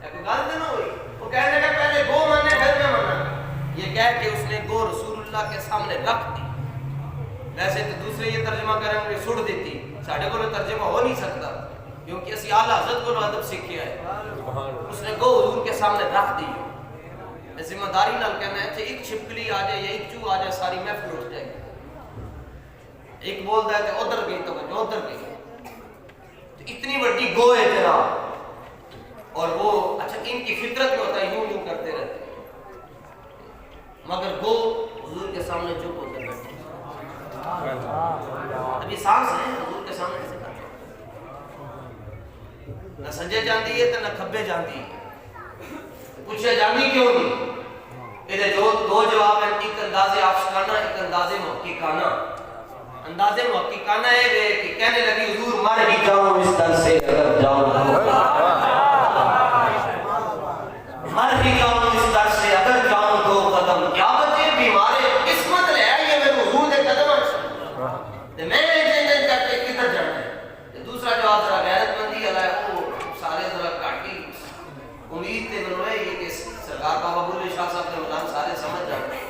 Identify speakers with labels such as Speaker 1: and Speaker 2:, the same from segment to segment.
Speaker 1: کوئی گل تو نہ ہوئی. وہ کہنے لگا پہلے گو ماننے پھر میں مانا. یہ کہہ کے اس نے گو رسول اللہ کے سامنے رکھ دی. ویسے تو دوسرے یہ ترجمہ کریں گے سٹ دیتی, ساڑھے کو ترجمہ ہو نہیں سکتا کیونکہ اسی اعلیٰ حضرت کو ادب سیکھیا ہے. اس نے گو حضور کے سامنے رکھ دی. میں ذمہ داری نال کہنا ہے ایک چھپکلی آ جائے یا ایک چوہ آ جائے ساری محفل اٹھ جائے گی. ایک بولتا ہے کہ ادھر گئی تو ادھر گئی. تو اتنی بڑی گو ہے جناب, اور وہ اچھا ان کی فطرت میں ہوتا ہے یوں یوں کرتے رہتے ہیں, مگر گو حضور کے سامنے چپ ہوتے بیٹھے. ابھی سانس ہے حضور کے سامنے ایسے کرتے نہ سجے جاندی ہے تو نہ کھبے جاندی ہے. پوچھے جاندی کیوں نہیں؟ یہ دو جواب ہیں, ایک انداز آشکانہ ایک انداز محققانہ. انداز محققانہ ہے کہ کہنے لگی حضور مر ہی جاؤں اس در سے اگر جاؤں مر ہی جاؤں اس در سے اگر جاؤں دو قدم, کیا بچے بیمارے قسمت لے آئیے میرے حضور دے قدم میں جن کر کے کدھر جانا ہے. دوسرا جواب ذرا غیرت مندی علیہ وہ سارے ذرا کاٹی امید تے بنوائے یہ کہ سرکار بابا بلے شاہ صاحب کے ملان سارے سمجھ جاتے ہیں.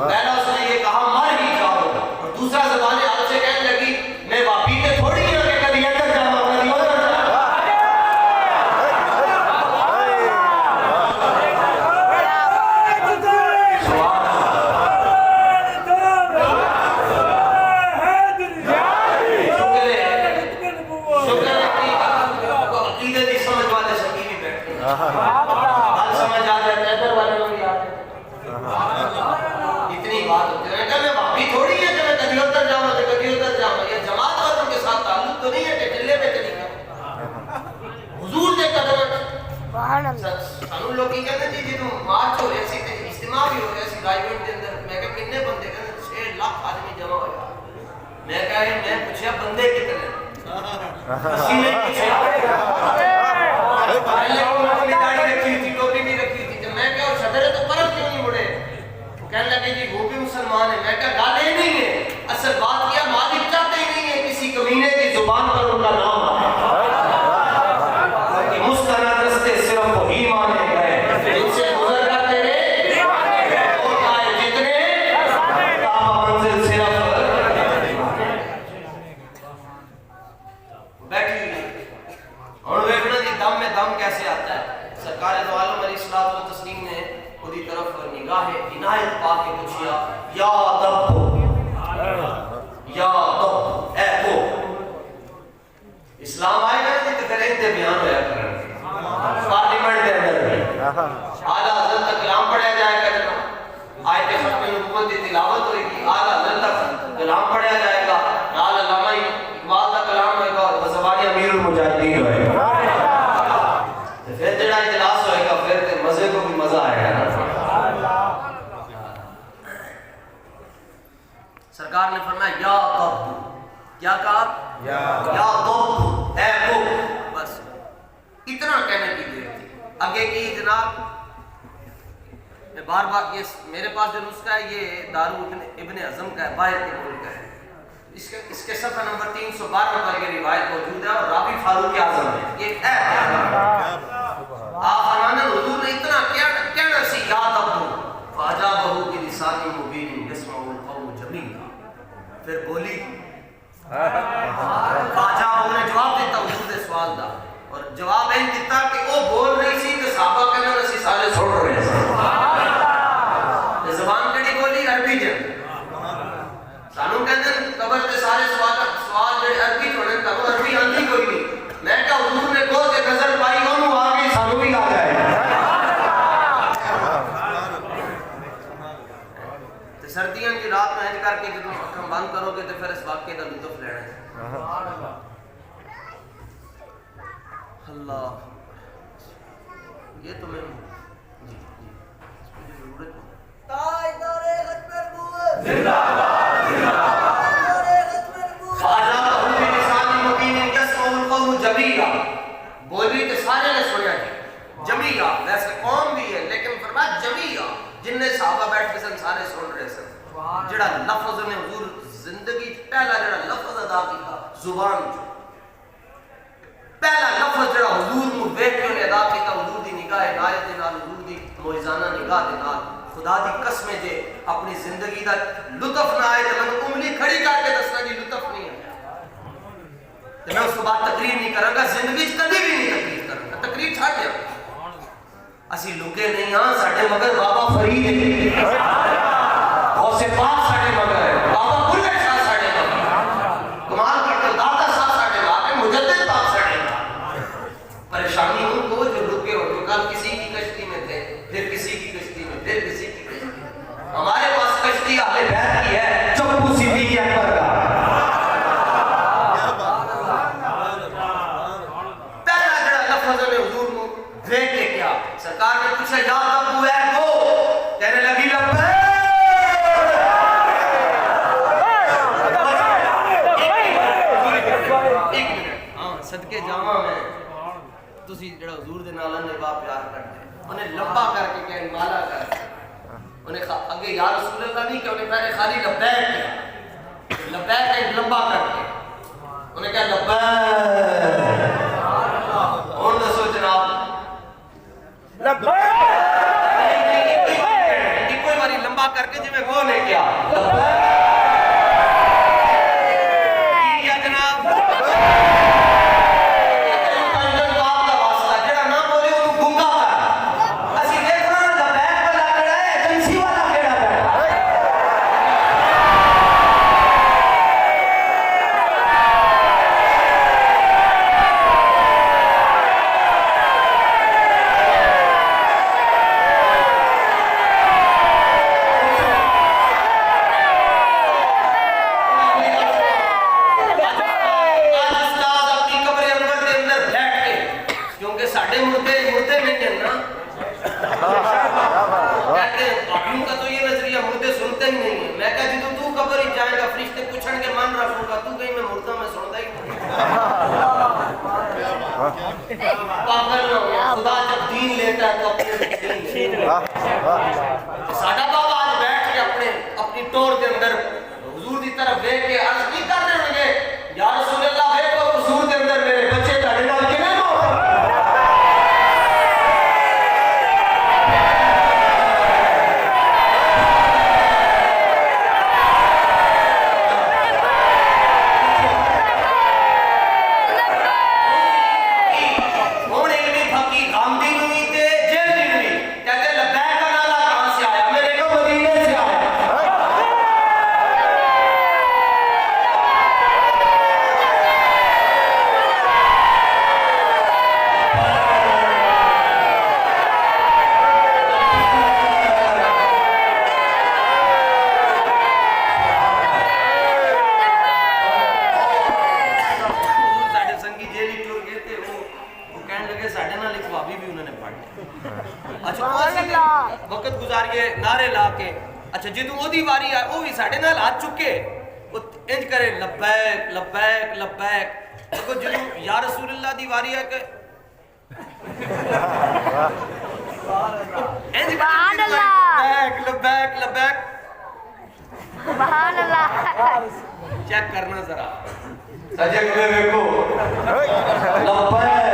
Speaker 1: پہلا اس نے یہ کہا مر ہی جاؤ, اور دوسرا زبان حال سے کہنے لگی میں واپی تے تھوڑی ہی کہ کبھی ادھر جاؤں کبھی ادھر جاؤں. اتنی بات ہوتی ہے کہ میں واپی تھوڑی ہے کہ میں کبھی ادھر جاؤں تو کبھی ادھر جاؤں. یہ جماعت والوں کے ساتھ تعلق تو نہیں ہے کہ ٹلے پہ چلی گیا حضور دے قدم. سانو لوگ کی کہتے ہیں جی جنہوں مارچ ہو رہے سی اجتماع بھی ہو رہے سی رائیوٹ کے اندر. میں کہا کتنے بندے کہتے 6 لاکھ آدمی جمع ہویا. میں کہا میں پوچھیا بندے کتنے کسی نے پوچھا پہلے اپنی داڑھی رکھی تھی ٹوپی بھی رکھی تھی. میں کہا صدر تو پرب کیوں نہیں مڑے؟ کہنے لگے جی وہ بھی مسلمان ہے. میں کہا گال یہ نہیں ہے, اصل بات کیا مالک چاہتے ہی نہیں ہے کسی کمینے کی زبان پر ان کا نام آئے کہ مستند رستے صرف وہی مانے گئے جن سے گزر کر تیرے اور آئے جتنے تابہ منزل صرف بیٹھی ہوئی. اور ویکھنا جی دم میں دم کیسے آتا ہے. سرکار دو عالم علیہ الصلوۃ والتسلیم نے خودی طرف نگاہ عنایت پا کے پوچھیا یا دب اے کو اسلام آئے گا نہیں تو پھر انتے بیان ہویا کریں پارلیمنٹ کے اندر اعلیٰ حضرت تک کلام پڑھیا جائے گا. جناب آیت ختم نبوت کی تلاوت ہوئے گی, اعلیٰ حضرت تک کلام پڑھیا جائے گا, علامہ اقبال کا کلام ہوئے گا اور زبان امیر المجاہدین ہوئے گا. پھر جڑا اجلاس ہوئے گا پھر تے مزے کو بھی مزہ آئے گا. سرکار نے فرمایا یا ضب, کیا کہا یا ضب اے کو, بس اتنا کہنے کی دیر تھی. آگے کی جناب میں بار بار یہ میرے پاس جو نسخہ ہے یہ دارو ابن اعظم کا ہے, باہر کے ملک کا ہے. اس کے صفحہ نمبر 312 پر یہ روایت موجود ہے اور راوی فاروق اعظم ہے. یہ آپ فرمانے حضور نے اتنا کہنا سی یا ضب فاجابہ بلسان مبین یسمع القوم جمیعا. پھر بولی فاجابہ نے جواب دیتا حضور دے سوال دا, اور جواب این دیتا کہ وہ بول رہی سی کہ صحابہ کہنا اسی سارے چھوڑ رہے ہیں. زبان کڑی بولی عربی جن سانو کہتے ہیں قبر تے سارے سوال جڑے عربی چھوڑے تب عربی آندھی کوئی نہیں. میں کہا حضور نے کہو کہ نظر پائی انہوں آ گئی سانو بھی آ جائے. سردیاں کی رات میں ہنج کر کے جب اکھاں بند کرو گے تو پھر اس واقعے کا لطف لینا ہے. اللہ یہ تو میں جی ضرورت تاجدار ختم نبوت زندہ باد زندہ باد. فاجابہ بلسان مبین یسمع القوم جمیعا, بولی تو سارے نے سنیا جی جمیعا, ویسے قوم بھی ہے لیکن فرمایا جمیعا, جن نے صحابہ بیٹھ کے سن سارے سن رہے سن. جڑا لفظ نے حضور زندگی پہلا جڑا لفظ ادا کیتا زبان جو پہلا لفظ جڑا حضور کو ویکھ کے ادا کیتا حضور دی عنایت دے نال حضور دی موعظانہ نگاہ دے نال خدا دی قسم جے اپنی زندگی دا لطف نہ آئے تے میں انگلی کھڑی کر کے دسنا جی لطف نہیں آیا تے میں اس کو بعد تقریر نہیں کراں گا، زندگی وچ کبھی بھی نہیں تقریر کراں گا، تقریر چھڈ دیا اسی لکے نہیں ہاں، ساڈے مگر بابا فرید ہے، غوث پاک ساڈے مگر ہے، بابا بلے شاہ ساڈے مگر، کمال کرتے داتا صاحب ساڈے مگر، مجدد پاک ساڈے مگر۔ پریشانی ان کو جو لکے ہو، جو کل کسی کی کشتی میں تھے، پھر کسی کی کشتی میں، پھر کسی کی کشتی میں۔ ہمارے پاس کشتی اہل بیت کی ہے، چپو صدیق اکبر کا۔ پہلا جڑا لفظ نے حضور کو دیکھ کے کیا، سرکار نے پوچھا یا ابو ہے کو، کہنے لگی لبیک۔ ایک منٹ، ہاں صدقے جاواں میں تسی جڑا حضور دے نال نے با پیار کرتے انہیں لمبا کر کے کہ مالا کر کے انہیں اگے یا رسول اللہ نہیں کہ انہیں پہلے خالی لبیک کیا، لبیک ایک لمبا کر کے انہیں کہا لبیک۔ اور دسو جناب لبیک کوئی باری لمبا کر کے جی میں وہ نے کیا کیا جناب خدا جب دین لیتا ہے تو اپنے دین لیتا ہے۔ ساڈا بابا آج بیٹھ کے اپنی ٹور کے اندر حضور دی طرف دیکھ کے عرض نہیں کر رہے ہوں گے یا رسول اللہ دیکھو حضور کے اندر میرے بچے تھوڑے نال کنے ہو وقت گزار کے نعرے لا کے اچھا جدوں او دی واری آئے او بھی ساڈے نال ہاتھ چکے او انج کرے لبیک لبیک لبیک اگو جدوں یا رسول اللہ دی واری آئے کہ انج سبحان اللہ لبیک لبیک لبیک سبحان اللہ چیک کرنا ذرا سجے کبھی دیکھو لبیک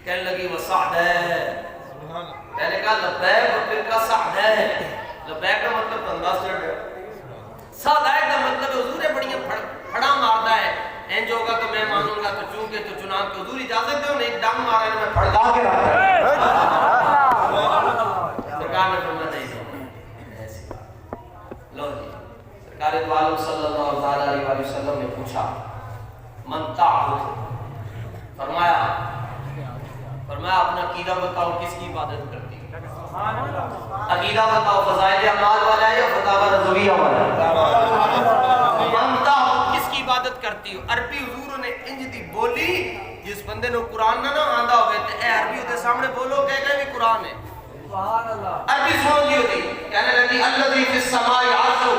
Speaker 1: کہنے لگی وہ سعد ہے. پہلے کہا لبیک اور پھر کہا سعد ہے. لبیک کا مطلب انداز ہے, سعد ہے کا مطلب حضور بڑی پھڑا مارتا ہے. اینج ہوگا تو میں مانوں گا, تو چونکہ تو چنان کے حضور اجازت دے, انہیں ایک ڈنگ مارا ہے, میں پھڑکا کے رکھا ہے. سرکار نے فرمایا نہیں ایسی بات. لو جی, سرکار دو عالم صلی اللہ علیہ وسلم نے پوچھا من تعبد, فرمایا اپنا عقیدہ بتاؤ, کس کی عبادت کرتی ہو؟ عقیدہ بتاؤ, فضائل اعمال والا ہے یا فتاوی رضویہ والا ہے؟ من تعبد, کس کی عبادت کرتی ہو؟ عربی حضور نے انج دی بولی جس بندے نے قرآن نہ آندا ہوئے تے اے عربی دے سامنے بولو کہے گا بھی قرآن ہے. عربی سنو جی ہوتی, کہنے لگی الذی فی السماء عرشہ,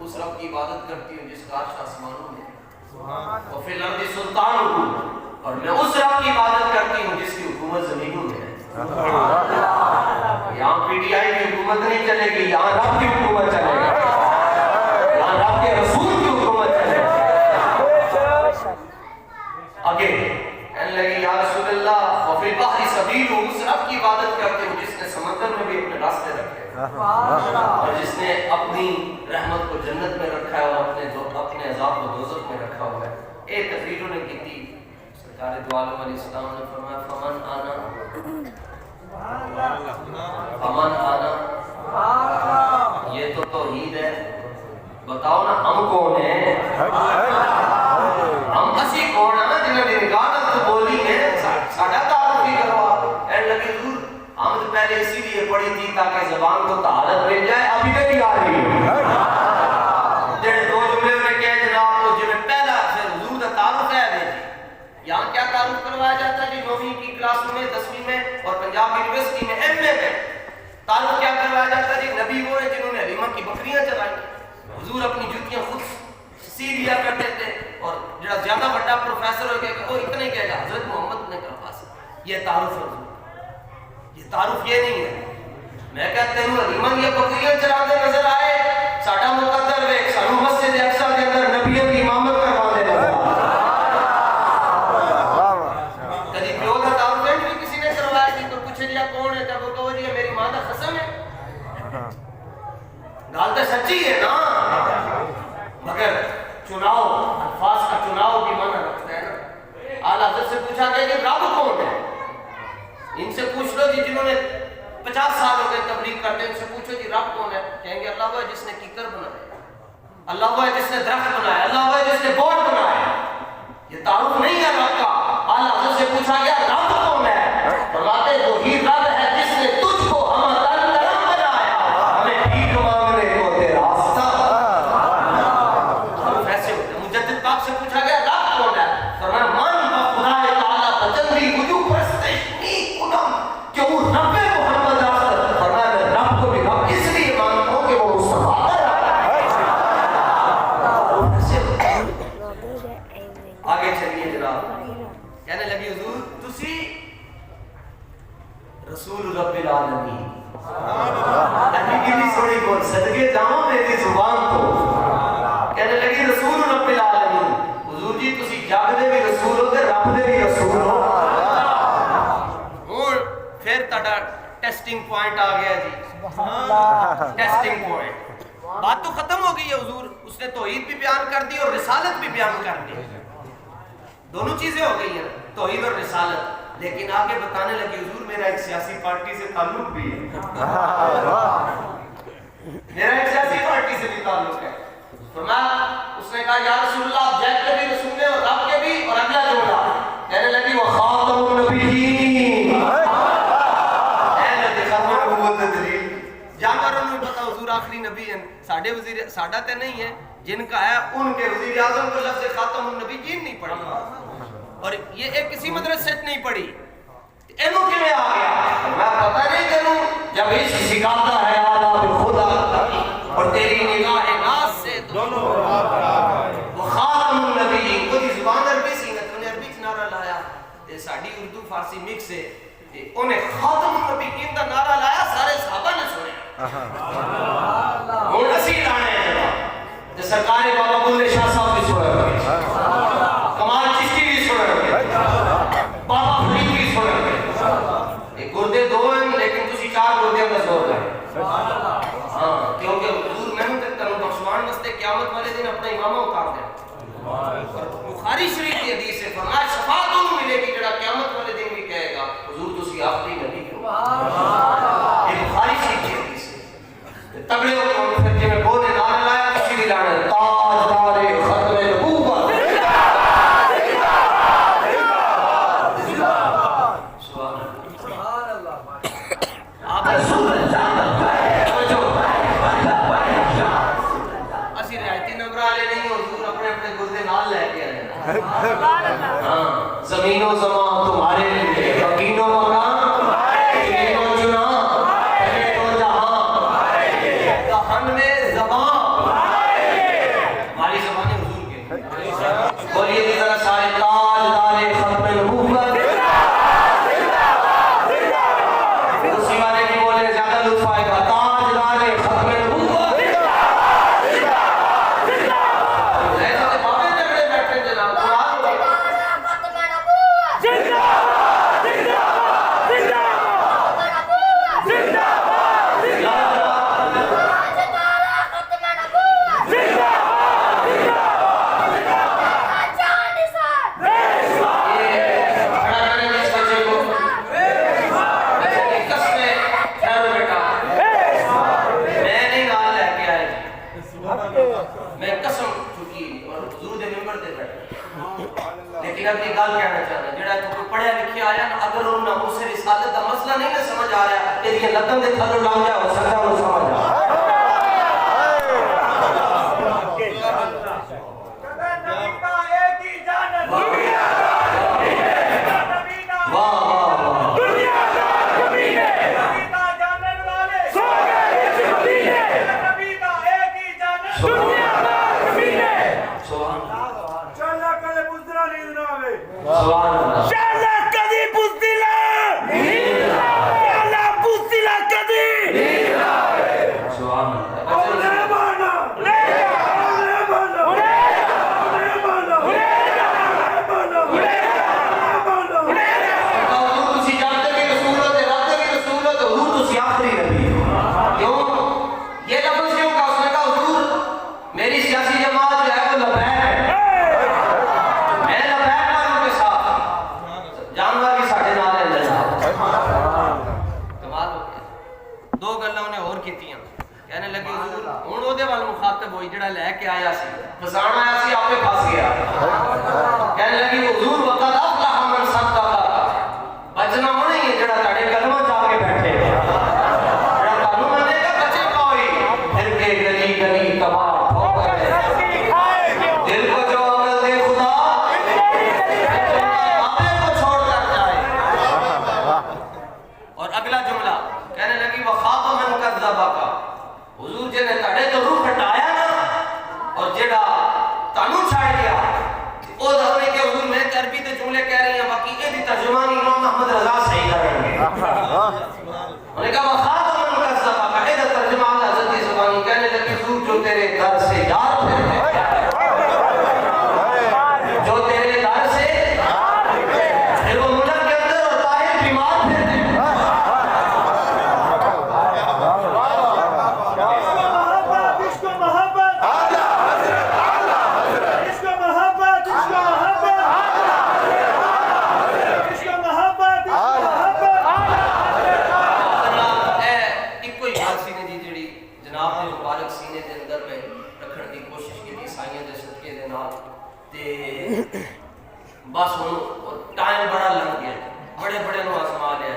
Speaker 1: اس رب کی عبادت کرتی ہوں جس کا عرش آسمانوں میں, وفی الارض سلطان, اور میں اس رب کی عبادت کرتی ہوں جس کی حکومت زمینوں میں ہے. یہاں پی ٹی آئی کی حکومت نہیں چلے گی, یہاں رب کی حکومت چلے گی, یہاں رب کے رسول کی حکومت چلے گی. آگے کہنے لگی یا رسول اللہ وفی البحر سبیل, اس رب کی عبادت کرتے ہوں جس نے سمندر میں بھی اپنے راستے رکھے اور جس نے اپنی رحمت کو جنت میں رکھا ہے اور اپنے عذاب کو دوزخ میں رکھا ہوا ہے. ایک تقریروں نے کی تھی, سرکار دو عالم علیہ السلام نے فرمایا فمن آنا, یہ تو توحید ہے, بتاؤ نا ہم کون ہیں, ہم اسی کون ہیں جنہوں نے نگاہ تو بولی ہے, ساڑھا تعارف ہی کروا. کہنے لگے حضور ہم تو پہلے اسی لیے پڑھی تھی تاکہ زبان کو طہارت مل جائے, ابھی نہیں آ رہی جڑے دو جملے میں کہے جناب کو جنہیں پہلا پھر حضور کا تعارف ہے. یہاں کیا تعارف کروایا جاتا ہے جی, 9ویں کی کلاسوں میں, 10ویں میں اور پنجاب یونیورسٹی میں ایم اے میں تعارف کیا کروایا جاتا ہے جی, نبی وہ ہیں جنہوں نے حلیمہ کی بکریاں چرائیں. حضور اپنی جوتیاں خود سی لیا کرتے تھے, اور جڑا زیادہ بڑا پروفیسر ہو گیا وہ اتنا ہی کہے گا حضرت محمد نے کہا پاس. یہ تعارف ہے حضور, یہ تعارف یہ نہیں ہے. میں کہتے ہوں حلیمہ یہ بکریاں چراتے نظر آئے, ساڈا مقدر ہے سانو مسجد اقصی کے اندر نبیوں کی امامت کروا دے گا. کبھی پیو کا تعارف ہے بھی کسی نے کروایا جی, تو پوچھے جی کون ہے, جب وہ کہو جی میری ماں کا قسم ہے, گال تو سچی ہے نا, مگر چناؤ الفاظ کا چناؤ بھی معنی رکھتا ہے نا. اعلیٰ حضرت سے پوچھا گیا کہ رب کون ہے, ان سے پوچھ لو جی جنہوں نے 50 سال ہو گئے تبلیغ کرتے, ان سے پوچھو جی رب کون ہے, کہیں گے اللہ وہ ہے جس نے کیکر بنایا, اللہ وہ ہے جس نے درخت بنایا, اللہ وہ ہے جس نے بورڈ بنایا. یہ تعارف نہیں ہے رب کا. اعلیٰ حضرت سے پوچھا گیا رب کون ہے, فرماتے وہی رب ہے جس نے تجھ کو ہم کرم بنایا, ہمیں بھیک مانگنے کو دے راستہ. ایسے ہوتے مجدد پاک سے پوچھا گیا رب کون ہے, فرمایا من بخدائے تعالیٰ بچندی وجو پرستش نی کنم, کہ وہ رب محمد راستہ. فرمایا میں رب کو بھی رب اس لیے مانتا ہوں کہ وہ مصطفیٰ کا رب ہے. آگے چلیے جناب, کہنے لگی حضور تسی رسول رب العالمین, سوڑی بول صدقے جاؤں میری زبان تو. کہنے لگی رسول رب العالمین, حضور جی تسی جگ دے بھی رسول ہو تے رب دے بھی رسول ہو. پھر تاڑا ٹیسٹنگ پوائنٹ آ گیا جی, ٹیسٹنگ پوائنٹ. بات تو ختم ہو گئی ہے حضور, اس نے توحید بھی بیان کر دی اور رسالت بھی بیان کر دی, دونوں چیزیں ہو گئی ہیں توحید اور رسالت. لیکن آگے بتانے لگی حضور میرا ایک سیاسی پارٹی سے تعلق بھی ہے, میرا ایک سیاسی پارٹی سے بھی تعلق ہے. فرمایا اس نے کہا یا رسول اللہ جیک کے بھی رسول ہیں اور رب کے بھی, اور اگلا جملہ کہنے لگی وہ خاتم النبیین. جانوروں میں پتا حضور آخری نبی ہیں ساڑھے وزیر ساڑھا تے نہیں ہے جن کا ہے ان کے وزیر اعظم کو لفظ خاتم النبی جین نہیں پڑھی اور یہ ایک کسی مدرسے سے نہیں پڑھی اینو کی میں آ گیا میں پتہ نہیں کروں جب اس سکھاتا ہے آداب خدا اور تیری نگاہ ناز سے دونوں وہ خاتم النبی وہ دی زبان عربی سی نہ تو نے عربی نعرہ لایا تے ساڈی اردو فارسی مکس ہے تے انہیں خاتم النبی ان دا نعرہ لایا سارے صحابہ نے سنیا ہن اسی لانے ہیں تے سرکار بابا بلے شاہ صاحب بھی سنیا کمال چشتی بھی سنیا بابا فرید بھی سنیا ایک گردے دو ہیں لیکن تسی چار گردے کا زور ہے ہاں کیونکہ حضور میں نے تنو بخشوان واسطے قیامت والے دن اپنا امامہ اتار دیا بخاری شریف کی حدیث سے فرمایا شفاعت انہوں ملے گی جڑا قیامت والے دن بھی کہے گا حضور تسی آخری نبی کیوں یہ بخاری شریف کی حدیث ہے تگڑے ہو کے پھر جی میں بولے نعرہ لایا تسی بھی لانا تاجدار ختم نبوت آپ رسول اسی رعایتی نمبر والے نہیں حضور اپنے اپنے گردے نال لے کے آئے ہاں زمین و زمان تمہارے لیے یقین و مکان تمہارے و چنا پہلے تو جہاں کہن میں زبان ہماری زبانیں حضور کے بولیے کہ ذرا سارے تاجدار ختم نبوت اسی والے کی بولے زیادہ لطف آئے گا تاجدار ختم نبوت لیکن اب یہ گل کہنا چاہنا جڑا تو پڑھیا لکھیا آیا نا اگر انہوں نے مجھ سے رسالت کا مسئلہ نہیں نہ سمجھ آ رہا ہے یہ لگن دے تھلو لام جا ہو سکتا انہوں سمجھ آ جڑا لے کے آیا سی فسان آیا سی آپ پہ پھنس گیا کہنے لگی حضور وقت افلح من صدق بچنا ہونا ہی ہے جڑا تاڑے کلمہ جا کے بیٹھے جڑا تانوں منے گا بچے کوئی پھر کے گلی گلی کباڑ ٹھوکر دل کو جو عمل دے خدا آپے کو چھوڑ کر جائے اور اگلا جملہ کہنے لگی وخاب من کذبک حضور جی نے تاڑے تو روح ہٹایا نا اور جڑا تانوں چھاڑ گیا او دھونے کے حضور میں عربی تے جملے کہہ رہی ہیں باقی یہ بھی ترجمانی امام محمد رضا صحیح کر رہے ہیں انہوں نے کہا وخاتم من کذبک کا یہ ترجمہ حضرت زبانی کہنے لگی حضور جو تیرے گھر سے یار پھرتے جو تیرے گھر سے پھر وہ ملک کے اندر اور طاہر بیمار پھرتے بس ہوں ٹائم بڑا لگ گیا بڑے بڑے نو آزما لیا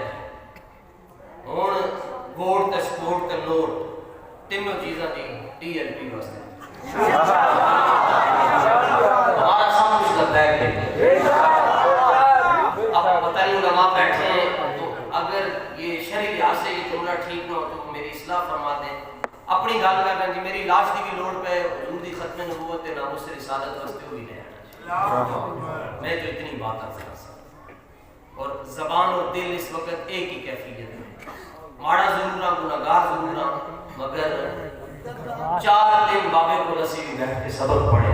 Speaker 1: ہوں گوڑ تے سپورٹ تے نوٹ تینوں چیزاں دی TLP واسطے ہمارا سب کچھ کرتا ہے کہ اب بتائیے علماء بیٹھے ہیں تو اگر یہ شرعی لحاظ سے یہ جملہ ٹھیک نہ ہو تو میری اصلاح فرما دیں. اپنی گل کر رہے ہیں جی میری لاش کی بھی لوڑ پہ حضور دی ختم نبوت تے ناموس رسالت واسطے ہوئی نہیں میں جو اتنی بات کر سکتا اور زبان اور دل اس وقت ایک ہی کیفیت میں ماڑا ضرور ہاں گناہگار ضرور ہاں مگر 4 دن بابے کو نصیب بیٹھ کے سبق پڑھے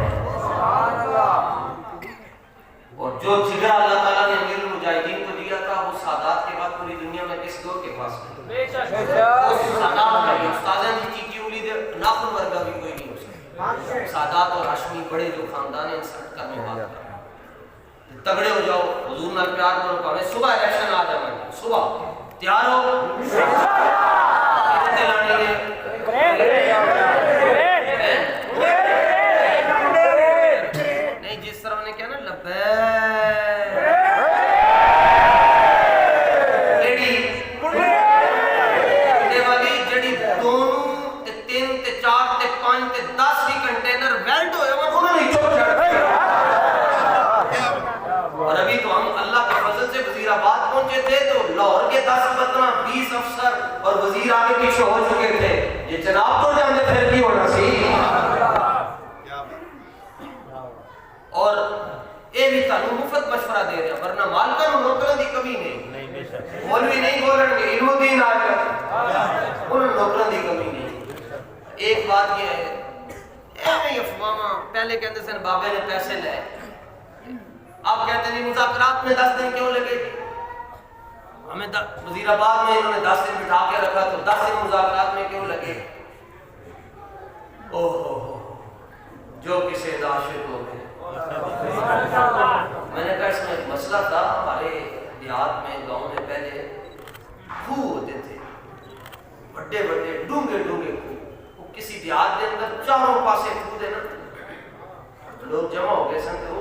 Speaker 1: اور جو جگرا اللہ تعالیٰ نے امیر المجاہدین کو دیا تھا وہ سادات کے بعد پوری دنیا میں کس دور کے پاس نہیں سادات کا یہ استاذان جی کی اولی دے ناخن ورگا بھی کوئی نہیں ہو سکتا. سادات اور ہاشمی بڑے جو خاندان ہیں انسان کرنے بات کر تگڑے ہو جاؤ حضور نال پیار کرو پاویں صبح الیکشن آ جائے صبح تیار ہو نہیں جس طرح نے کیا نا لاہور کے 10 15 20 افسر اور وزیر آگے پیچھے ہو چکے تھے یہ جناب تو جانتے پھر کی ہونا سی اور اے بھی تانوں مفت مشورہ دے رہے ورنہ مالکاں نوں نوکراں دی کمی نہیں مولوی نہیں بولن گے علم الدین آ گیا انہوں نوکراں دی کمی نہیں. ایک بات یہ ہے ایویں افواہاں پہلے کہتے سن بابے نے پیسے لے اب کہتے ہیں مذاکرات میں 10 دن کیوں لگے ہمیں وزیر آباد میں انہوں نے 10 دن بٹھا کے رکھا تو 10 دن مذاکرات میں کیوں لگے جو کسی عاشق ہو گئے. میں نے کہا اس میں ایک مسئلہ تھا ہمارے دیہات میں گاؤں میں پہلے کھوہ ہوتے تھے بڑے بڑے ڈونگے ڈونگے کھوہ وہ کسی دیہات کے اندر چاروں پاسے کھوہ دے نا لوگ جمع ہو گئے سن تو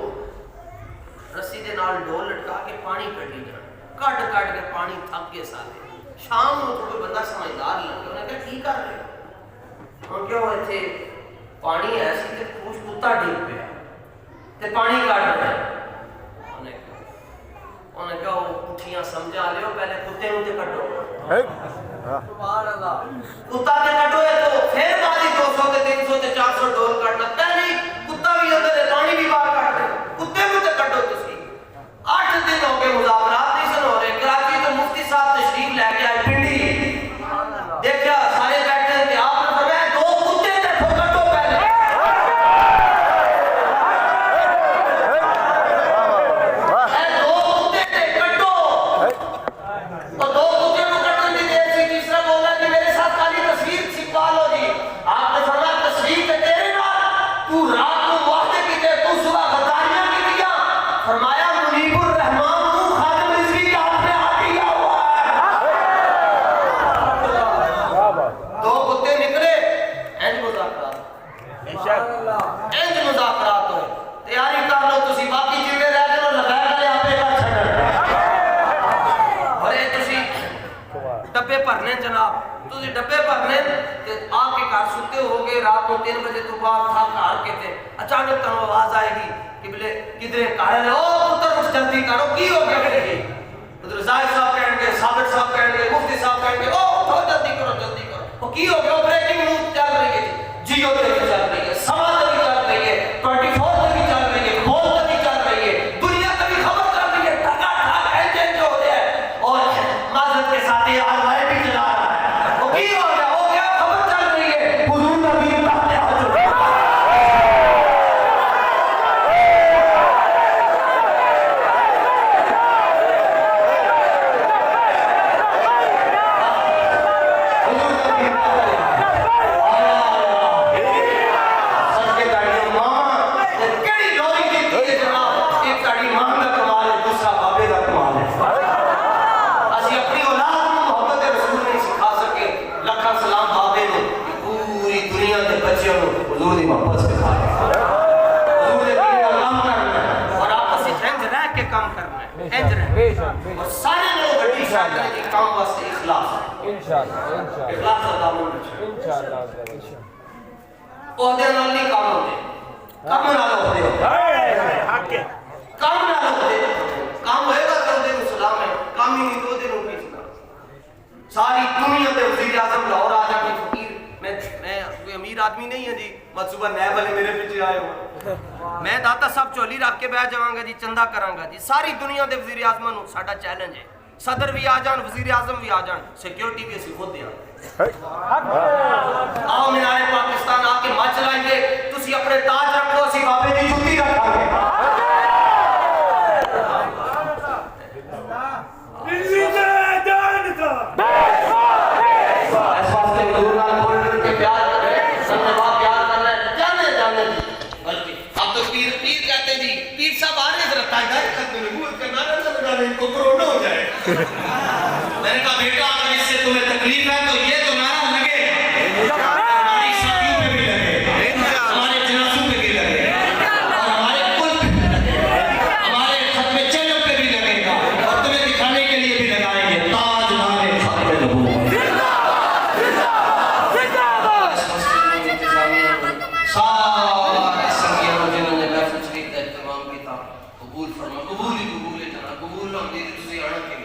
Speaker 1: رسی دے نال ڈول لٹکا کے پانی کٹی جانا کٹ کٹ کے پانی تھک کے سارے شام کو کوئی بندہ سمجھدار لگے انہوں نے کہا کی کر رہے ہم کیا ہوئے تھے پانی ایسی تے پوچھ کتا ڈیگ پیا تے پانی کٹ رہے انہوں نے کہا وہ پٹھیاں سمجھا لے پہلے کتے نوں تے کٹو سبحان اللہ کتا تے کٹو ہے تو پھر بعد 200 تے 300 تے 400 ڈول کٹنا پہلے کتا بھی اندر تے پانی بھی باہر کٹ رہے کتے نوں تے کٹو تسی 8 دن ہو گئے مذاکرات نہیں سن ہو رہے کراچی تو مفتی صاحب تشریف لے کے آئے پنڈی دیکھا سارے بیٹھے تھے آپ نے فرمایا 2 کتے تے کٹو پہلے جناب تسی ڈبے بھرنے تے آ کے گھر ستے ہو گے رات کو 3 بجے تو بعد تھک ہار کے تے اچانک تنو آواز آئے گی کہ بلے کدھر کارے لے او پتر کچھ جلدی کرو کی ہو گیا کرے گی ادھر زاہد صاحب کہیں گے صابر صاحب کہیں گے مفتی صاحب کہیں گے او اٹھو جلدی کرو وہ کی ہو گیا بریکنگ نیوز چل رہی ہے جیو تے بھی چل رہی ہے سما تے بھی چل رہی ہے 24 تے بھی چل رہی ہے بول تے بھی چل رہی ہے دنیا تے بھی خبر چل رہی ہے ٹھگا ٹھگ انجن جو ہو رہا ہے اور معذرت کے ساتھ یہ آزمائے بھی چلا رہا ہے وہ کی ہو گیا خبر چل رہی ہے حضور نبی تحت حضور دی محبت سے کھائے حضور نے کام کرنا ہے اور آپس سے انج رہ کے کام کرنا ہے انج رہ اور سارے لوگ گھٹی شاید کی کام واسطے اخلاص
Speaker 2: انشاءاللہ
Speaker 1: اخلاص کا دامن رکھو
Speaker 2: انشاءاللہ
Speaker 1: عہدے نال نہیں کام ہوتے کام نال عہدے ہوتے کام نال عہدے کام ہوئے گا تو عہدے کو سلام ہے کام ہی نہیں تو عہدے کو پیچھنا ساری دنیا تے وزیر اعظم لاہور آ جا کے فقیر میں کوئی امیر آدمی نہیں ہے جی منصوبہ نیب والے میرے پیچھے آئے ہو میں داتا صاحب چولی رکھ کے بیٹھ جاواں گا جی چندہ کراں گا جی ساری دنیا دے وزیر اعظماں نوں ساڈا چیلنج ہے صدر بھی آ جان وزیر اعظم بھی آ جان سیکیورٹی بھی اسی خود دیاں آؤ مینار پاکستان آ کے مچ لائیں گے تسی اپنے تاج رکھو اسی بابے دی جوتی رکھاں گے میں نے کہا بیٹا اگر اس سے تمہیں تکلیف ہے تو یہ تو نعرہ لگے ہماری شادیوں پہ بھی لگے ہمارے جنازوں پہ بھی لگے اور ہمارے کل پہ بھی لگے ہمارے ختم چلوں پہ بھی لگے گا اور تمہیں دکھانے کے لیے بھی لگائیں گے تاج نارے ختم نبوت سارے سنگیوں جنہوں نے محفل شریف کا اہتمام کیا قبول فرما قبول ہی قبول ہے جناب قبول ہم دے تسی آنا کے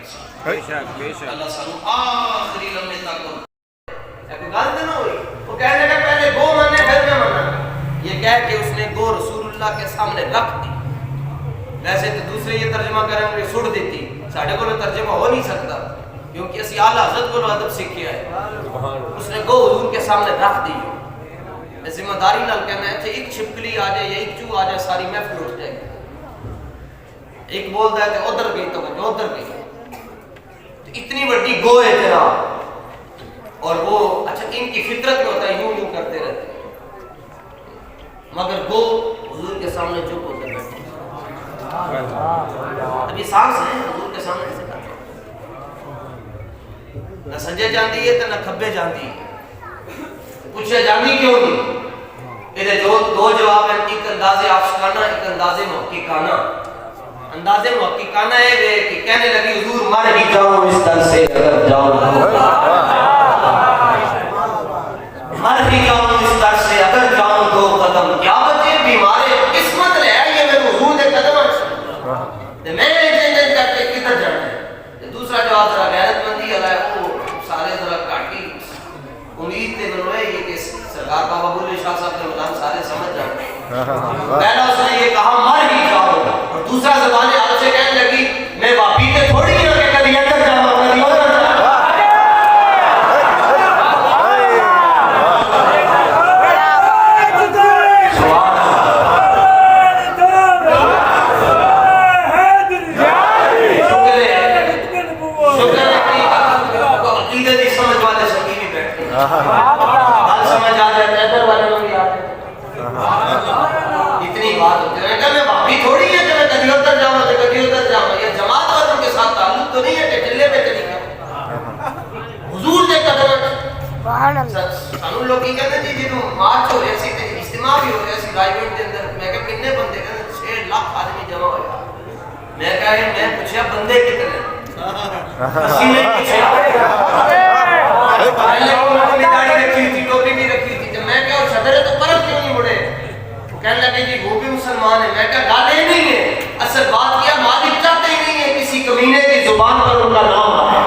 Speaker 1: بے شک اللہ سانو آخری لمحے تک ایک گل تے نہ ہوئی وہ کہنے لگا پہلے گو ماننے پھر میں ماننا یہ کہہ کے اس نے گو رسول اللہ کے سامنے رکھ دی ویسے تو دوسرے یہ ترجمہ کریں گے سڑ دیتی ساڈے کو ترجمہ ہو نہیں سکتا کیونکہ اسی اعلی حضرت کو ادب سیکھیا ہے اس نے گو حضور کے سامنے رکھ دی میں ذمہ داری نال کہنا ہے کہ ایک چھپکلی آ جائے یا ایک چوہ آ جائے ساری محفل اٹھ جائے گی ایک بولتا ہے کہ ادھر گئی تو ادھر گئی اتنی بڑی گو ہے جناب اور وہ اچھا ان کی فطرت میں ہوتا ہے یوں یوں کرتے رہتے ہیں مگر گو حضور کے سامنے چپ ہوتے بیٹھے ابھی سانس ہے حضور کے سامنے سے کرتے نہ سجے جاندی ہے تو نہ کھبے جاندی ہے پوچھے جاندی کیوں نہیں یہ دو جواب ہیں ایک انداز آشکانہ ایک انداز محققانہ انداز محققانہ ہے کہ کہنے لگی حضور مر ہی جاؤں اس در سے اگر جاؤں مر ہی جاؤں اس در سے اگر جاؤں دو قدم کیا بچے بیمارے قسمت لے آئیے میں حضور دے قدم اچھا میں جن کرتے کدھر جانا ہے دوسرا جواب ذرا غیرت مندی علیہ وہ سارے ذرا کاٹی امید تے بنوئے یہ کہ سرکار بابا بلے شاہ صاحب کے ملان سارے سمجھ جاؤں پہلا اس نے یہ کہا مر ہی جاؤ اور دوسرا زبان آپ سے کہنے لگی میں واپی کے تھوڑی ہی کہ کبھی اندر جاؤں کبھی ادھر جاؤں شکر ہے عقیدے دی سمجھ والے سنگی بھی بیٹھتے حال سمجھ آ جائے ادھر والے لوگ بھی آتے اتنی بات ہوتی ہے کہ میں واپی تھوڑی ہے کہ میں کبھی ادھر جاؤں تو کبھی ادھر جاؤں یہ جماعت والوں کے ساتھ تعلق تو نہیں ہے کہ چلے پہ چلی گیا حضور نے قدم سانو لوگ کی کہتے ہیں جی جنہوں مارچ ہو رہے سی اجتماع بھی ہو رہے سی رائیوٹ کے اندر میں کہا کتنے بندے کہتے 6 لاکھ آدمی جمع ہویا میں کہا میں پوچھا بندے کتنے کسی نے پوچھا پہلے کو اپنی داڑھی رکھی تھی ٹوپی بھی رکھی تھی جب میں کہا صدر ہے تو پرب کیوں نہیں مڑے وہ کہنے لگے جی وہ بھی مسلمان ہے میں کہا گال یہ نہیں ہے اصل بات کیا مالک چاہتے ہی نہیں ہے کسی کمینے کی زبان پر ان کا نام آئے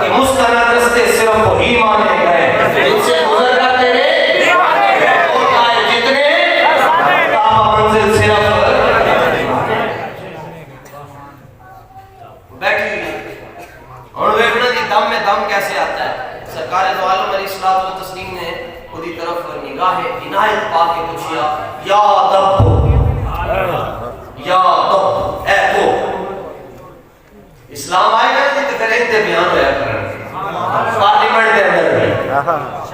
Speaker 1: کہ مستند رستے صرف وہی مانے گئے ان سے گزر کرتے رہے اور کہا جتنے کعبہ منزل صرف بیٹھی اور ویکھنا جی دم میں دم کیسے آتا ہے سرکار دو عالم علیہ الصلوۃ والتسلیم نے خودی طرف نگاہ عنایت پا کے پوچھا یا دب یا دب اے کو اسلام آئے گا جی تو پھر انتے بیان ہویا کریں پارلیمنٹ کے اندر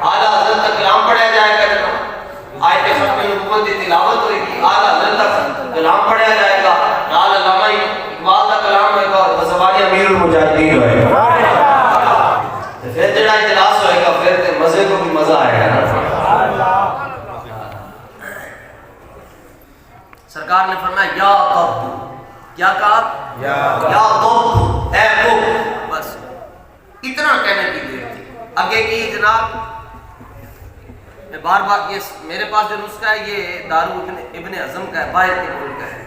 Speaker 1: اعلیٰ حضرت تک کلام پڑھا جائے گا جناب آیت ختم نبوت کی تلاوت ہوئے گی اعلیٰ حضرت تک کلام پڑھا جائے گا نال علامہ اقبال کا کلام ہوئے گا اور زبانی امیر المجاہدین ہوئے گا پھر جڑا اجلاس ہوئے گا پھر تے مزے کو بھی مزہ آئے گا سرکار نے فرمایا یا ضب کیا کہا یا ضب اے کو بس اتنا کہنے کی دیر تھی. آگے کی جناب میں بار بار یہ میرے پاس جو نسخہ ہے یہ دارو ابن اعظم کا ہے، باہر کے ملک کا ہے.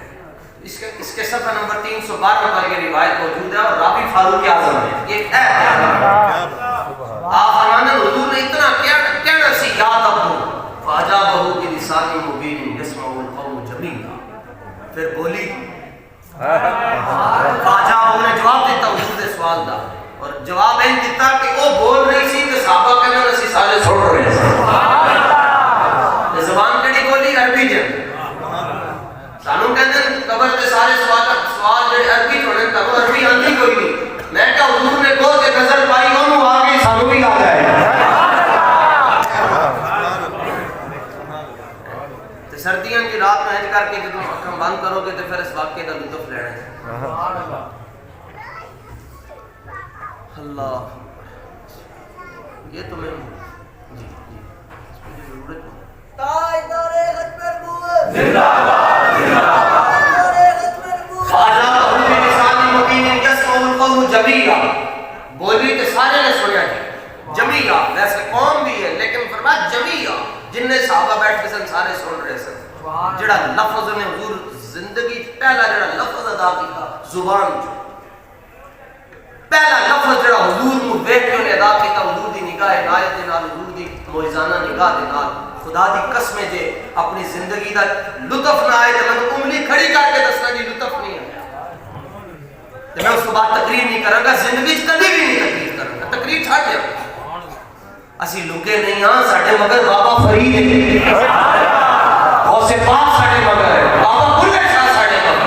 Speaker 1: اس کے صفحہ نمبر 312 پر یہ روایت موجود ہے اور راوی فاروق اعظم ہے. یہ ہے آپ فرمانے حضور نے اتنا کہنا سی یاد ابو فاجابہ بلسان مبین یسمع القوم جمیعا. پھر بولی فاجابہ نے جواب دیتا حضور دے سوال دا اور جواب این دیتا کہ وہ بول رہی سی کہ صحابہ کہنا اسی سارے سن رہے ہیں. زبان کیڑی بولی عربی جن سانو کہندے قبر تے سارے سوال جڑے عربی ہونے تے عربی آندی کوئی نہیں. میں کہ حضور نے کو تے نظر پائی اونوں آ گئی سانو بھی آ جائے. تے سردیاں کی رات میں ہج کر کے جدوں اکھاں بند کرو گے تے پھر اس واقعے دا لطف لینا ہے. سبحان اللہ اللہ. یہ تو میں جی ضرورت ہے.
Speaker 2: تاجدار ختم نبوت زندہ باد زندہ باد. تاجدار ختم نبوت
Speaker 1: فاجابہ بلسان مبین یسمع القوم جمیعا. بولی تے سارے نے سنیا جی جمیعا. ویسے قوم بھی ہے لیکن فرمایا جمیعا جن صحابہ بیٹھ کے سن سارے سن رہے سن. جڑا لفظ نے حضور زندگی پہلا جڑا لفظ ادا کیتا زبان جو پہلا لفظ جڑا حضور نو ویکھ کے نے ادا کیتا حضور دی نگاہ عنایت دے نال حضور دی موعظانہ نگاہ دے نال. خدا دی قسم جے اپنی زندگی دا لطف نہ آئے تے میں انگلی کھڑی کر کے دسنا جی لطف نہیں آیا تے میں اس کو بعد تقریر نہیں کراں گا. زندگی چ کبھی بھی نہیں تقریر کراں گا. تقریر چھڈ دیا اسی لکے نہیں ہاں. ساڈے مگر بابا فرید ہے غوث پاک ساڈے مگر ہے. بابا بلے شاہ ساڈے مگر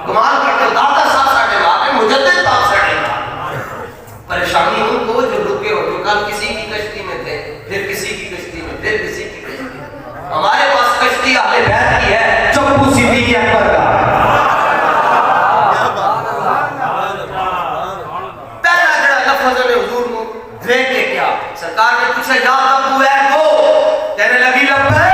Speaker 1: کمال کرتے داتا صاحب ساڈے مگر مجدد پاک ساڈے مگر. پریشانی ان کو جو رکے ہو جو کل کسی کی کشتی میں تھے پھر کسی کی کشتی میں پھر کسی کی کشتی میں. ہمارے پاس کشتی اہل بیت کی ہے چپو صدیق اکبر کا. پہلا جڑا لفظ نے حضور کو دیکھ کے کیا سرکار نے پوچھا یا ابو اے کو کہنے لگی لبیک.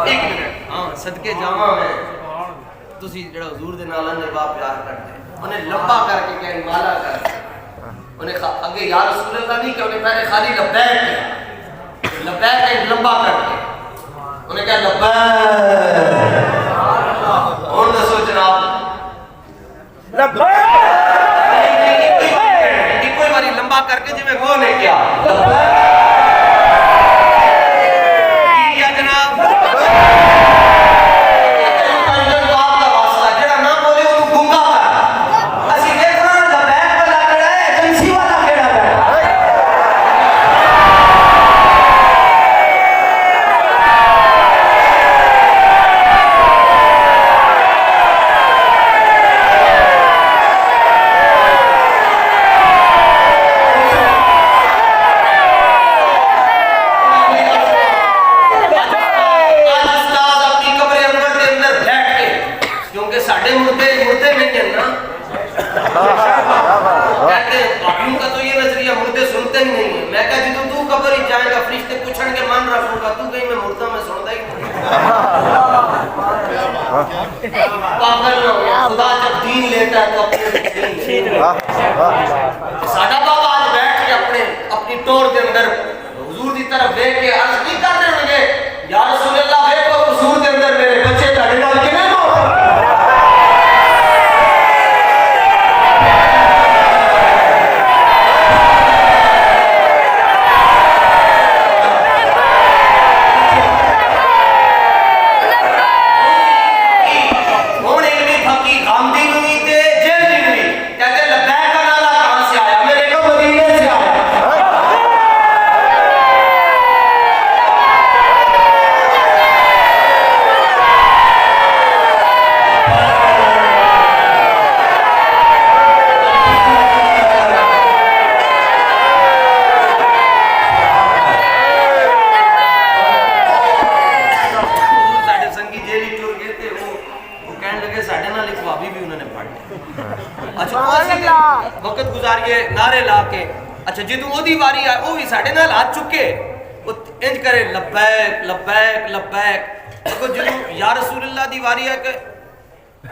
Speaker 1: ایک منٹ ہاں صدقے جاواں میں تسی جڑا حضور دے نال نے با پیار کرتے انہیں لمبا کر کے کہ مالا کر انہیں اگے یا رسول اللہ نہیں کہ انہیں پہلے خالی لبیک کیا. لبیک ایک لمبا کر کے انہیں کہا لبیک. اور دسو جناب لبیک کوئی باری لمبا کر کے جی میں وہ نے کیا کیا جناب. خدا جب دین لیتا ہے تو اپنے ساڈا بابا آج بیٹھ کے اپنی ٹور کے اندر حضور دی طرف دیکھ کے عرض نہیں کر رہے ہوں گے یا رسول اللہ دیکھو قصور کے اندر میرے بچے تھوڑے نال کیویں وقت گزاریے نعرے لا کے اچھا جدوں اودی واری آئے وہ بھی ساڈے نال ہاتھ چکے وہ انج کرے لبیک لبیک لبیک اگو جدوں یا رسول اللہ دی واری ہے کہ
Speaker 3: سبحان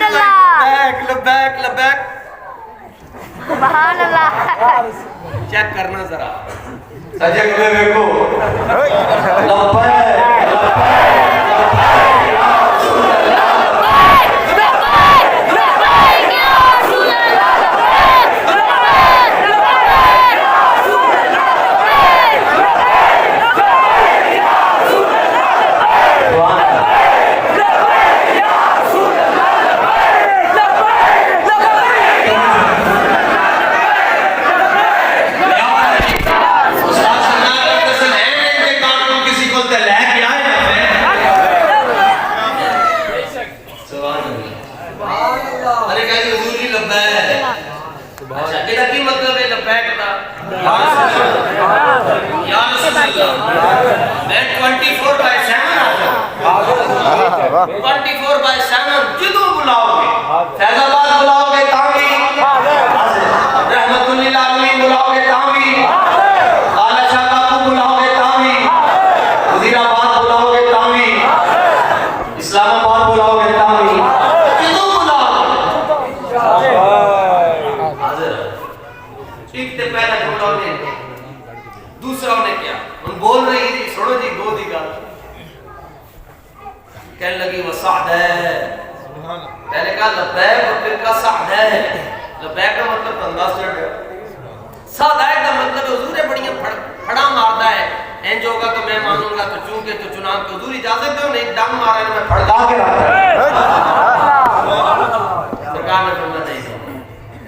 Speaker 3: اللہ
Speaker 1: لبیک لبیک لبیک.
Speaker 3: سبحان اللہ
Speaker 1: چیک کرنا ذرا.
Speaker 4: سجے کھلے دیکھو لبیک
Speaker 1: دوسرا نے کیا بول رہی تھی سنو جی دو دی گل کہنے لگی وہ سعد ہے. پہلے کہا لبیک اور پھر کہا سعد ہے. لبیک کا مطلب انداز چڑھ گیا. سعد ہے کا مطلب حضور بڑی پھڑا مارتا ہے. اینج ہوگا تو میں مانوں گا تو چونکہ تو چنانکہ حضور اجازت دو نہیں ڈنگ مارا ہے میں پھڑکا کے رکھا. سرکار نے فرمایا نہیں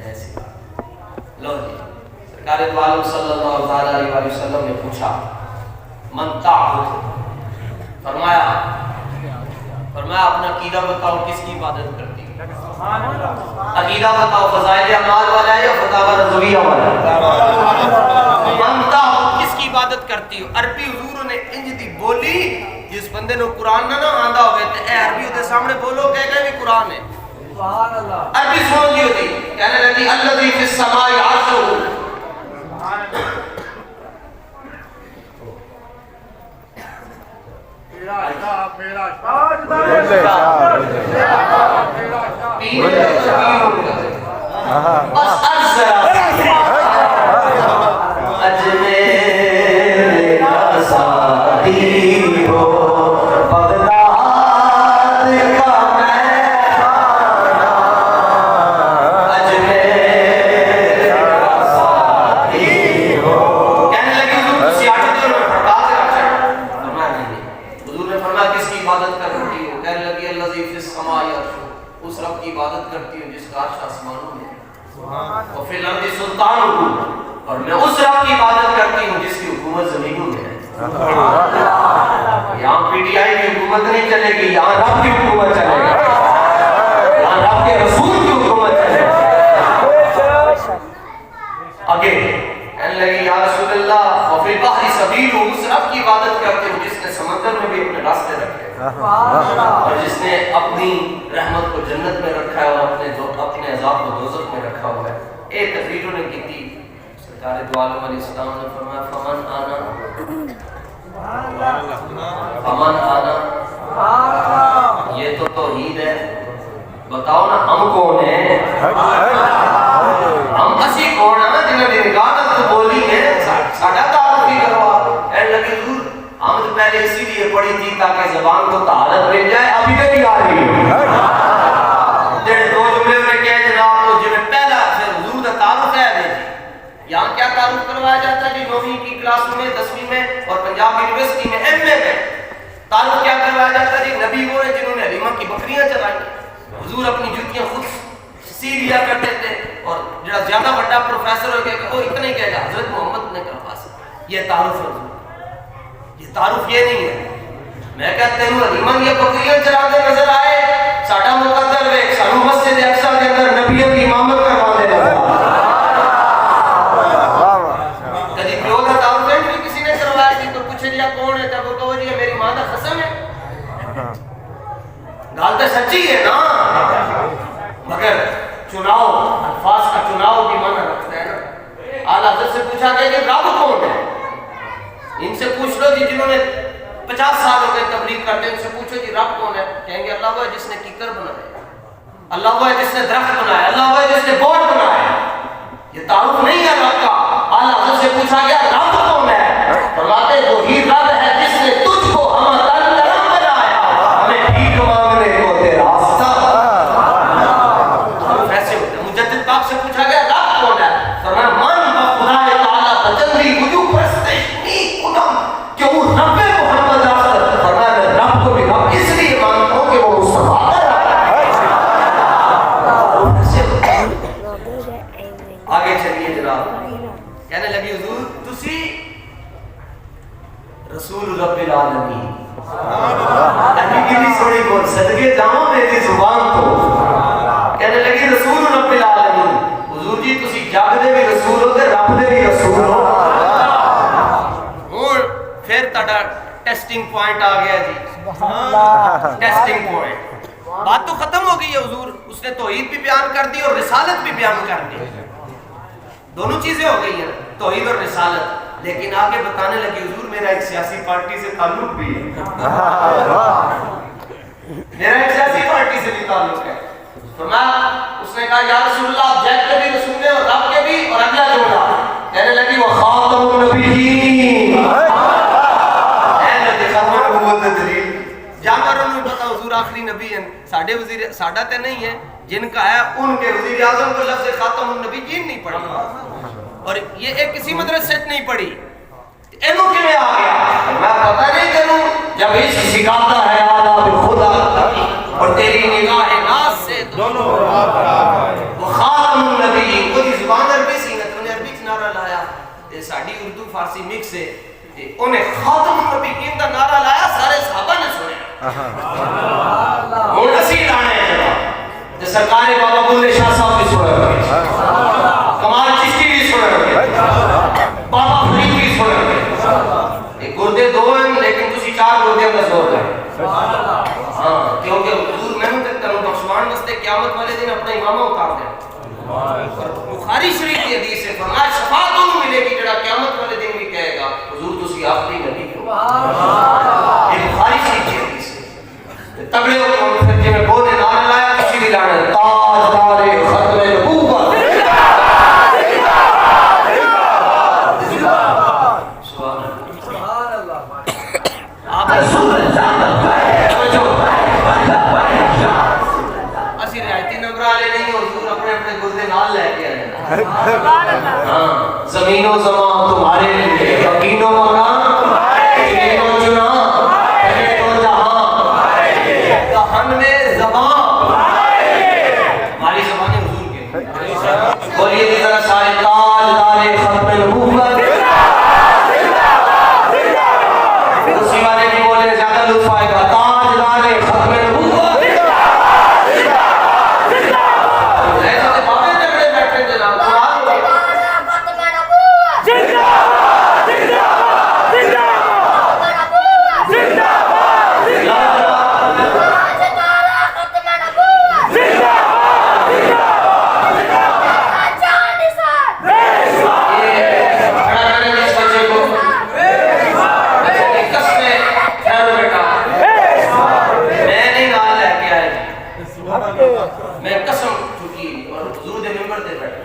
Speaker 1: ایسی لو جی. سرکار دو عالم صلی اللہ علیہ وسلم نے پوچھا من تعبد, فرمایا اپنا عقیدہ بتاؤ کس کی عبادت کرتی ہو. عقیدہ بتاؤ فضائل اعمال والا ہے یا فتاوی رضویہ والا ہے. من تعبد کس کی عبادت کرتی ہو. عربی حضور نے انج دی بولی جس بندے نو قرآن نہ آندا ہوئے تے اے عربی دے سامنے بولو کہے گا بھی قرآن ہے. سبحان اللہ. عربی سمجھ لیو دی کہنے لگی الذی فی السماء عرشہ. اور میں اس رب کی عبادت کرتی ہوں جس کی حکومت زمینوں میں ہے. یہاں پی ٹی آئی کی حکومت نہیں چلے گی, یہاں رب کی حکومت چلے گی, یہاں رب کے رسول کی حکومت چلے گی. آگے کہنے لگی یا رسول اللہ وفی البحر سبیل, اس رب کی عبادت کرتی ہوں جس نے سمندر میں بھی اپنے راستے رکھے اور جس نے اپنی رحمت کو جنت میں رکھا ہے اور اپنے عذاب کو دوزخ میں رکھا ہوا ہے. ایک تقریر نے کی تھی. سرکار دو عالم علیہ السلام نے فرمایا فمن آنا, یہ تو توحید ہے. بتاؤ نا ہم کون ہیں, ہم اسی کون ہیں نا جنہوں نے نگاہ تو بولی ہے ساڑھا تعارف ہی کروا. اے لگی دور ہم تو پہلے اسی لیے پڑھی تھی تاکہ زبان کو طہارت مل جائے. ابھی تک بھی آ رہی ہے جڑے دو جملے میں کہے جناب کو جنہیں پہلا پھر حضور کا تعارف ہے. یہاں کیا تعارف کروایا جاتا ہے جی 9ویں کی کلاس میں 10ویں میں اور پنجاب یونیورسٹی میں ایم اے میں تعارف کیا کروایا جاتا ہے جی نبی وہ ہیں جنہوں نے حلیمہ کی بکریاں چلائی. حضور اپنی جوتیاں خود سی لیا کرتے تھے اور جڑا زیادہ بڑا پروفیسر ہو گیا وہ اتنا ہی کہے گا حضرت محمد نے کروا سکتا. یہ تعارف ہے حضور, یہ تعارف یہ نہیں ہے. میں کہتا ہوں حلیمہ یہ بکریاں چلاتے نظر آئے ساڈا مقدر ہے سانو مسجد اقصی کے اندر نبیوں کی امامت کروا دے رہا. کون ہے تب وہ کہو جی میری ماں کا قسم ہے. گال تو سچی ہے نا مگر چناؤ الفاظ کا چناؤ بھی معنی رکھتا ہے نا. اعلیٰ حضرت سے پوچھا گیا کہ رب کون ہے. ان سے پوچھ لو جی جنہوں نے 50 سال ہو گئے تبلیغ کرتے ہیں، ان سے پوچھو جی رب کون ہے؟ کہیں گے اللہ وہ ہے جس نے کیکر بنایا، اللہ وہ ہے جس نے درخت بنایا، اللہ وہ ہے جس نے بورڈ بنایا. یہ تعارف نہیں ہے رب کا. اعلیٰ حضرت سے پوچھا گیا رب کون ہے؟ فرماتے وہی رب ہے جس نے تجھ کو ہم تن کرم بنایا، ہمیں ٹھیک مانگنے کو دے راستہ. ایسے ہوتا ہے. مجدد پاک سے پوچھا گیا رب کون ہے؟ فرمایا من بخدائے تعالیٰ بجندی وجو پرستشنی کنم، کہ وہ رب محمد راست. فرمایا میں رب کو بھی رب اس لیے مانتا ہوں کہ وہ مصطفیٰ کا رب ہے. ایسے ہوتا ہے. آگے چلیے جناب. کہنے لگی حضور تسی رسول رب العالمین. ابھی کتنی سوڑی بول صدقے جاؤں میری زبان تو. کہنے لگی رسول رب العالمین. حضور جی تسی جگ دے بھی رسول ہو تے رب دے بھی رسول ہو. ہوں پھر تہاڈا ٹیسٹنگ پوائنٹ آ گیا جی. Testing point. بات تو ختم ہو گئی ہے حضور. اس نے توحید بھی بیان کر دی اور رسالت بھی بیان کر دی. دونوں چیزیں ہو گئی ہیں توحید اور رسالت. لیکن آگے بتانے لگی حضور میرا ایک سیاسی پارٹی سے تعلق بھی ہے. میرا ایک سیاسی پارٹی سے بھی تعلق ہے. فرمایا اس نے کہا یا رسول اللہ آپ جیت کے بھی رسول ہیں اور رب کے بھی. اور اگلا جملہ کہنے لگی وہ خاتم النبیین. اے نبی ختم نبوت دلیل. جانوروں نے پتا حضور آخری نبی ہیں. ساڈے وزیر ساڈا تے نہیں ہے، جن کا ہے ان کے وزیر اعظم کو لفظ خاتم النبیین نہیں پڑھا. اور یہ ایک کسی مدرسے سے نہیں پڑھی. اینو کیویں آ گیا میں پتہ نہیں کروں. جب اس سکھاتا ہے آداب خدا اور تیری نگاہ ناز سے دونوں وہ خاتم النبیین. وہ دی زبان عربی سی نہ تو نے عربی چ نعرہ لایا تے ساڈی اردو فارسی مکس ہے تے اونے خاتم النبیین دا نعرہ لایا. سارے صحابہ نے سنیا. ہن اسی لانے تے سرکار بابا بلے شاہ صاحب بھی سن کمال چشتی بھی سن بابا فرید بھی سن. گردے دو ہیں لیکن تسی 4 گردے کا زور ہے. ہاں کیونکہ حضور محمد تنو بخشوان واسطے قیامت والے دن اپنا امامہ اتار دیا. بخاری شریف کی حدیث ہے فرمایا شفاعت انہوں ملے گی جڑا قیامت والے دن بھی کہے گا حضور تسی آخری نبی ہو. یہ بخاری شریف کی حدیث ہے. تگڑے ہو کے پھر جی میں بو نے نعرہ لایا کسی بھی لانا تاجدار ختم نبوت. اسی رعایتی نمبر والے نہیں حضور اپنے اپنے گردے نال لے کے آئے. ہاں زمین و زمان تمہارے لیے یقین و مکان تمہارے و چنا پہلے و جہاں دہن میں زبان ہماری زبان حضور کے. بولیے کہ ذرا سارے تاجدار ختم نبوت. اسی والے بھی بولے زیادہ لطف آئے گا تاجدار ختم نبوت. میں قسم چکی اور حضور دے ممبر تے بیٹھا.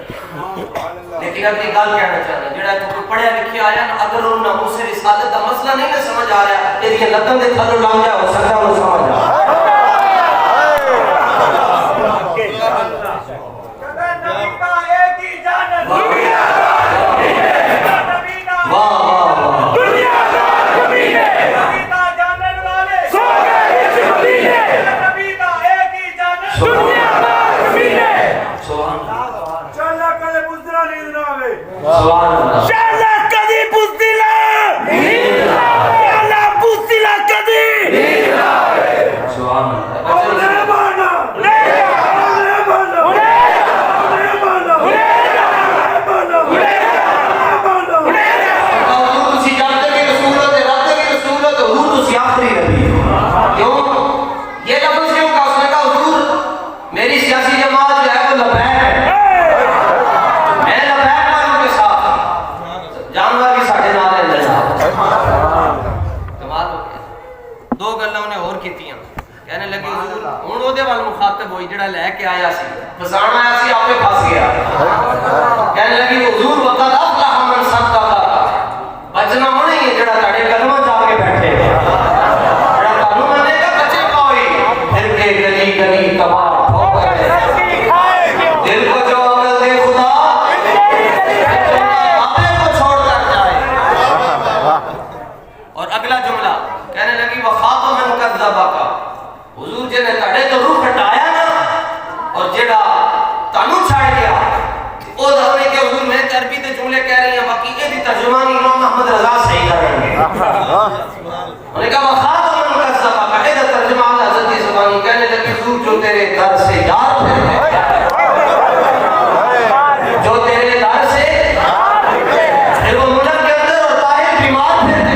Speaker 1: لیکن اگلی گل کہنا چاہنا جڑا تو پڑھیا لکھیا آیا نا اگر انہاں اس رسالت دا مسئلہ نہیں نہ سمجھ آ رہا تیری لتاں دے تھلوں لنگ جا ہو سکتا وہ سمجھ آ. آیا سی فسان آیا سی آپ پہ پھنس گیا کہنے لگی حضور وقت افلح من صدق بچنا ہونے ہی جڑا تاڑے قدموں جا کے بیٹھے جڑا تانوں منے گا بچے کوئی پھر کے گلی گلی تباہ ہو گئے دل کو جو عمل دے خدا آپے کو چھوڑ کر جائے اور اگلا جملہ کہنے لگی وخاب من کذبک حضور جی نے تاڑے تو روح ہٹایا نا اور جڑا تانوں چھاڑ گیا او دھونے کے حضور میں عربی تے جملے کہہ رہی ہیں باقی یہ بھی ترجمانی امام محمد رضا صحیح کر رہے ہیں انہوں نے کہا وخاب من کذبک یہ ترجمہ حضرت زبانی کہنے لگی حضور جو تیرے در سے یار پھرتے جو تیرے در سے پھر وہ ملک کے اندر اور طاہر بیمار پھرتے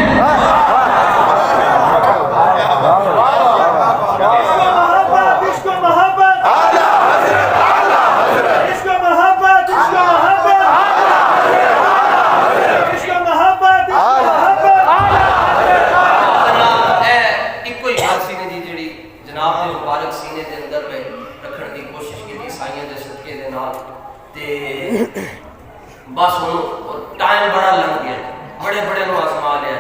Speaker 1: بس ہوں ٹائم بڑا لگ گیا بڑے بڑے نو آزما لیا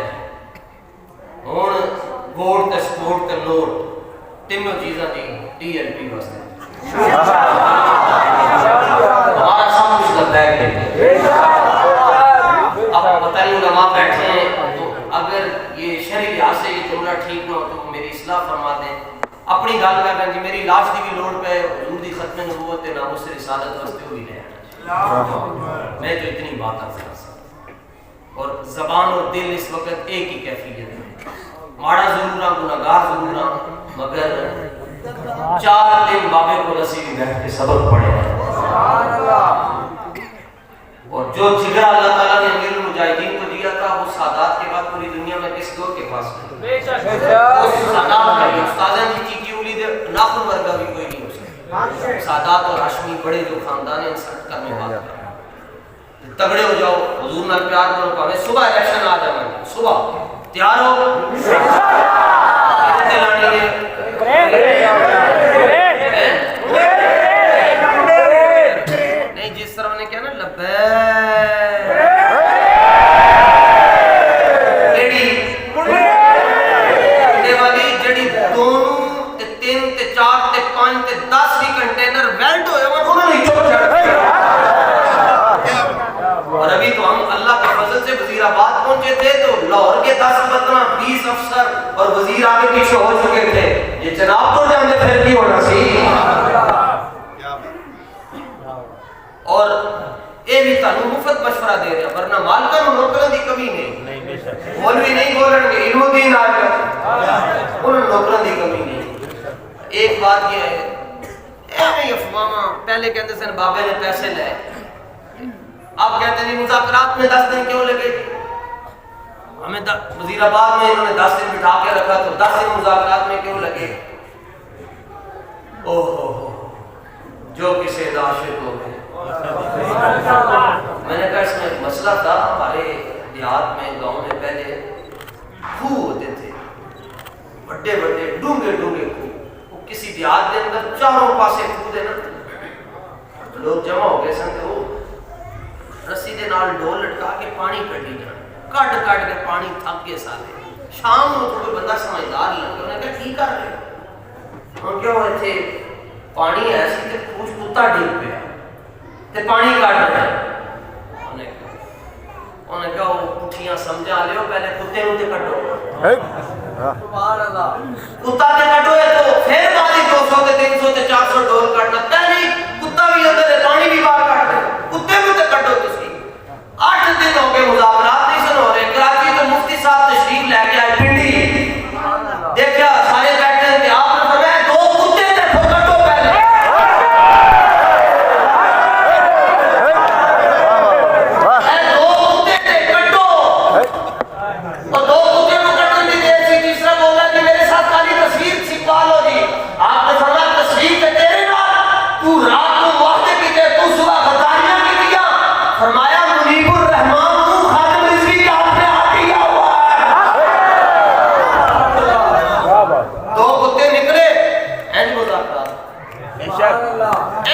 Speaker 1: ہوں گوڑ تے سپورٹ تے نوٹ تینوں چیزاں دی ٹی ایل پی واسطے ہمارا سب کچھ لگتا ہے کہ اب پتہ نہیں علماء بیٹھے ہیں تو اگر یہ شرعی لحاظ سے یہ جملہ ٹھیک نہ ہو تو میری اصلاح فرما دیں اپنی گل کر رہے ہیں جی میری لاش دی بھی لوڑ پہ حضور دی ختم نبوت تے ناموس رسالت واسطے ہوئی رہے میں جو اتنی بات آپ سے اور زبان اور دل اس وقت ایک ہی کیفیت ہے ماڑا ضرور ہاں گناہگار ضرور ہاں مگر 4 دن بابے کو رسی بھی بیٹھ کے سبق پڑھے اور جو جگرہ اللہ تعالیٰ نے امیر المجاہدین کو دیا تھا وہ سادات کے بعد پوری دنیا میں کس دور کے پاس ہے سادات کا یہ استاذان کی چیٹی اولی دے ناخن ورگا بھی کوئی نہیں ہو سکتا سادات اور ہاشمی بڑے جو خاندان ہیں انسٹ کرنے بات کریں تگڑے ہو جاؤ حضور نال پیار کرو پاویں صبح الیکشن آ جائیں صبح تیار ہو کتنے لانی نہیں جس طرح نے کیا نا والی جڑی دونوں تے 3 تے 4 تے 5 تے 10 بھی کنٹینر ویلڈ ہوئے انہوں نے چوک چڑھ اور ابھی تو ہم اللہ کے فضل سے وزیر آباد پہنچے تھے تو لاہور کے 10 15 20 افسر اور وزیر آگے پیچھے ہو چکے تھے یہ جناب تو جانے پھر کی ہونا سی اور یہ بھی تانوں مفت مشورہ دے رہے ہیں ورنہ مالکاں نوں نوکراں دی کمی نہیں مولوی نہیں بولن گے علم الدین آ گیا انہوں نوکراں دی کمی نہیں ایک بات یہ ہے ایویں افواہاں پہلے کہتے سن بابے نے پیسے لے اب کہتے ہیں مذاکرات میں 10 دن کیوں لگے ہمیں وزیر آباد میں انہوں نے 10 دن بٹھا کے رکھا تو 10 دن مذاکرات میں کیوں لگے جو کسی عاشق ہو گئے میں نے کہا اس میں ایک مسئلہ تھا ہمارے دیہات میں گاؤں میں پہلے خوہ ہوتے تھے بڑے بڑے ڈونگے ڈونگے خوہ وہ کسی دیہات کے اندر چاروں پاسے خوہ دے نا لوگ جمع ہو گئے سن وہ رسی دے نال ڈول لٹکا کے پانی کڈی جان کٹ کٹ کے پانی تھک گئے سارے شام کو کوئی بندہ سمجھدار لگے انہوں نے کہا کی کر رہے ہوں کیا ہوئے تھے پانی ایسی کہ کچھ کتا ڈگ پیا تے پانی کٹ رہا ہے انہوں نے کہا وہ پٹھیاں سمجھا لے پہلے کتے نوں تے کٹو سبحان اللہ کتا تے کٹو تو پھر بعد 200 تے 300 تے 400 ڈول کٹنا پہلے کتا بھی اندر تے پانی بھی باہر کٹ دے کتے نوں تے کٹو تسی 8 دن ہو گئے مذاکرات نہیں سن ہو رہے کراچی تو مفتی صاحب تشریف لے کے آئے پنڈی دیکھا سارے بیٹھے ہیں آپ نے فرمایا 2 کتے تے کٹو پہلے آپ نے فرمایا تصویر تے تیرے نال